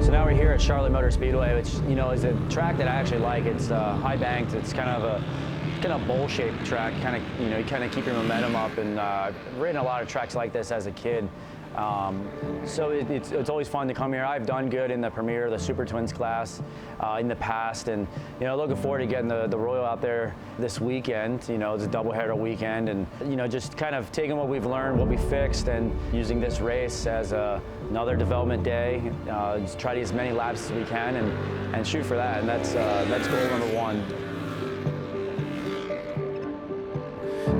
So now we're here at Charlotte Motor Speedway, which is a track that I actually like. It's high banked. It's kind of a bowl-shaped track. You kind of keep your momentum up. And I've ridden a lot of tracks like this as a kid. So it's always fun to come here. I've done good in the Premier, the Super Twins class in the past, and looking forward to getting the Royal out there this weekend. It's a doubleheader weekend, and just kind of taking what we've learned, what we fixed, and using this race as another development day. Just try to get as many laps as we can and shoot for that, and that's goal number one.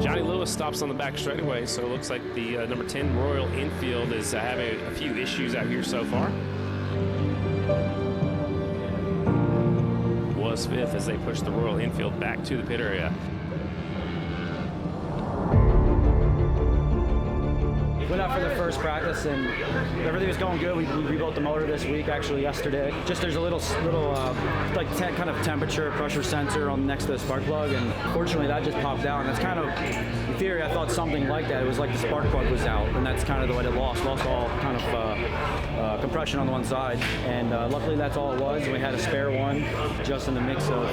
Johnny Lewis stops on the back straightaway, so it looks like the number 10 Royal Enfield is having a few issues out here so far. Was fifth as they push the Royal Enfield back to the pit area. Went out for the first practice and everything was going good. We rebuilt the motor this week, actually yesterday. Just there's a little kind of temperature pressure sensor on next to the spark plug, and fortunately that just popped out. And that's kind of, in theory, I thought something like that. It was like the spark plug was out, and that's kind of the way it lost all kind of compression on the one side. And luckily that's all it was. And we had a spare one, just in the mix of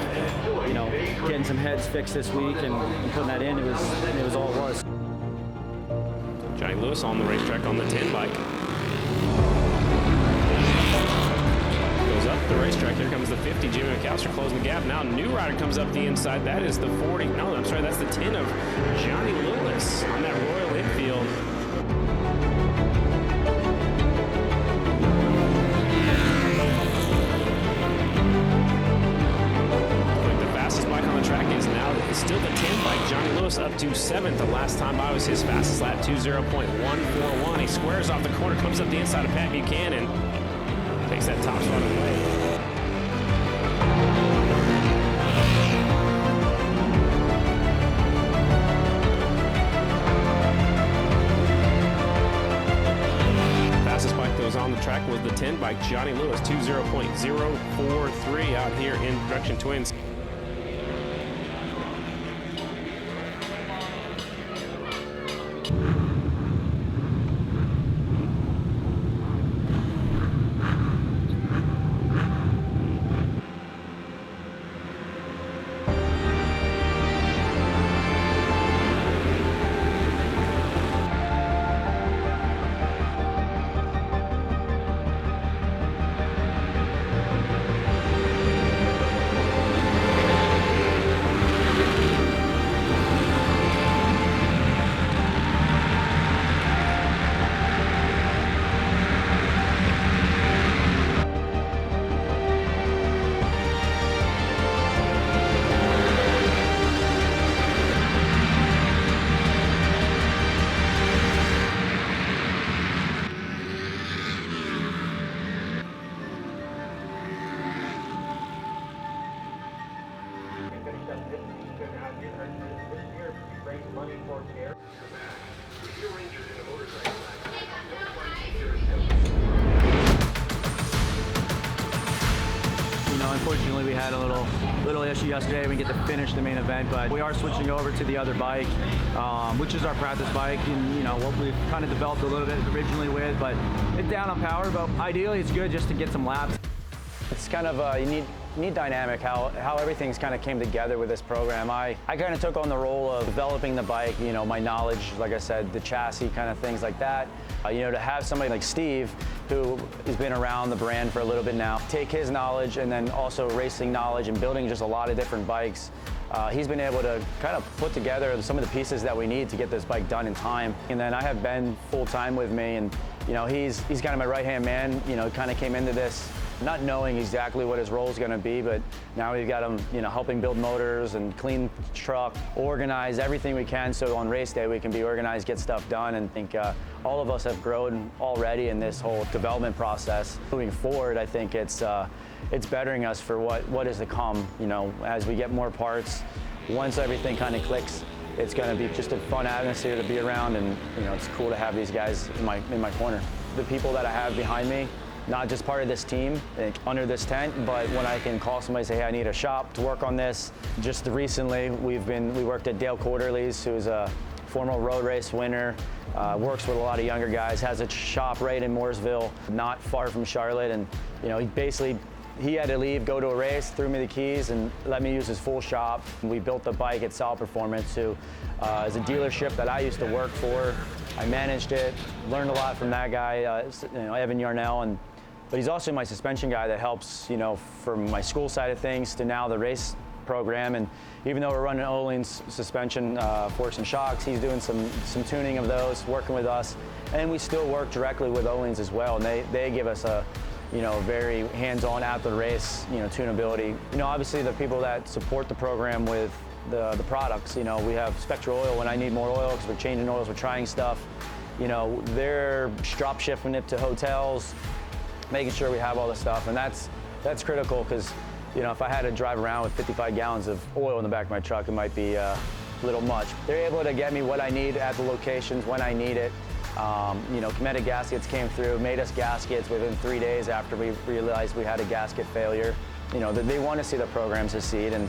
getting some heads fixed this week and putting that in. It was all it was. Johnny Lewis on the racetrack on the 10 bike. Goes up the racetrack. Here comes the 50. Jimmy McAllister closing the gap. Now a new rider comes up the inside. That is the 40. No, I'm sorry, that's the 10 of Johnny Lewis on that Royal Enfield. Still the 10 bike. Johnny Lewis up to 7th. The last time by was his fastest lap, 2:0.141. He squares off the corner, comes up the inside of Pat Buchanan, takes that top spot away. Fastest bike that was on the track was the 10 bike, Johnny Lewis, 2:0.043 out here in Production Twins. Unfortunately, we had a little issue yesterday. We get to finish the main event, but we are switching over to the other bike, which is our practice bike, and what we've kind of developed a little bit originally with, but it's down on power. But ideally, it's good just to get some laps. It's kind of you need dynamic, how everything's kind of came together with this program. I kind of took on the role of developing the bike, my knowledge, like I said, the chassis, kind of things like that. To have somebody like Steve, who has been around the brand for a little bit now, take his knowledge and then also racing knowledge and building just a lot of different bikes. He's been able to kind of put together some of the pieces that we need to get this bike done in time. And then I have Ben full-time with me, and he's kind of my right-hand man. Kind of came into this not knowing exactly what his role is going to be, but now we've got him, helping build motors and clean truck, organize everything we can so on race day we can be organized, get stuff done. And I think all of us have grown already in this whole development process. Moving forward, I think it's bettering us for what is to come. As we get more parts, once everything kind of clicks, it's going to be just a fun atmosphere to be around, and it's cool to have these guys in my corner. The people that I have behind me, not just part of this team under this tent, but when I can call somebody and say, hey, I need a shop to work on this. Just recently, we worked at Dale Quarterly's, who's a former road race winner, works with a lot of younger guys, has a shop right in Mooresville, not far from Charlotte, and you know, he had to leave, go to a race, threw me the keys, and let me use his full shop. We built the bike at Solid Performance, who is a dealership that I used to work for. I managed it, learned a lot from that guy, you know, Evan Yarnell, but he's also my suspension guy that helps, you know, from my school side of things to now the race program. And even though we're running Öhlins suspension forks and shocks, he's doing some tuning of those, working with us. And we still work directly with Öhlins as well, and they give us a, you know, very hands-on after the race, you know, tunability. You know, obviously the people that support the program with the products, you know, we have Spectral Oil when I need more oil because we're changing oils, we're trying stuff. You know, they're drop shipping it to hotels, making sure we have all the stuff, and that's critical because, you know, if I had to drive around with 55 gallons of oil in the back of my truck, it might be a little much. They're able to get me what I need at the locations when I need it. You know, Kinetic Gaskets came through, made us gaskets within 3 days after we realized we had a gasket failure. You know, they want to see the program succeed, and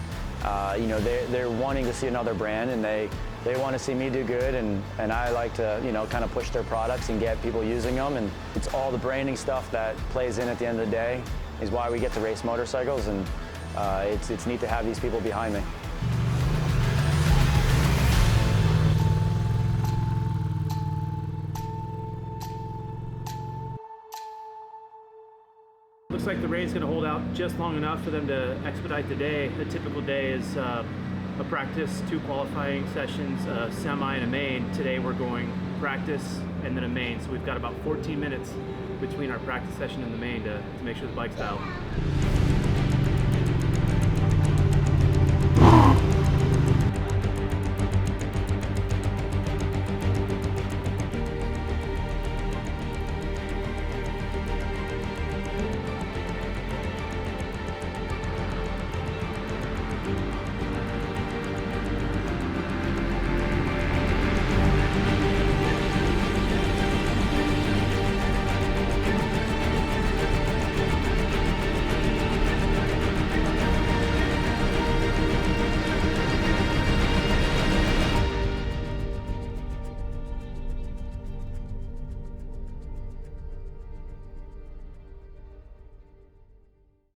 you know, they're wanting to see another brand, and they want to see me do good, and I like to, you know, kind of push their products and get people using them, and it's all the branding stuff that plays in at the end of the day is why we get to race motorcycles, and it's neat to have these people behind me. Looks like the race is going to hold out just long enough for them to expedite the day. A typical day is a practice, 2 qualifying sessions, a semi and a main. Today we're going practice and then a main. So we've got about 14 minutes between our practice session and the main to make sure the bike's dialed.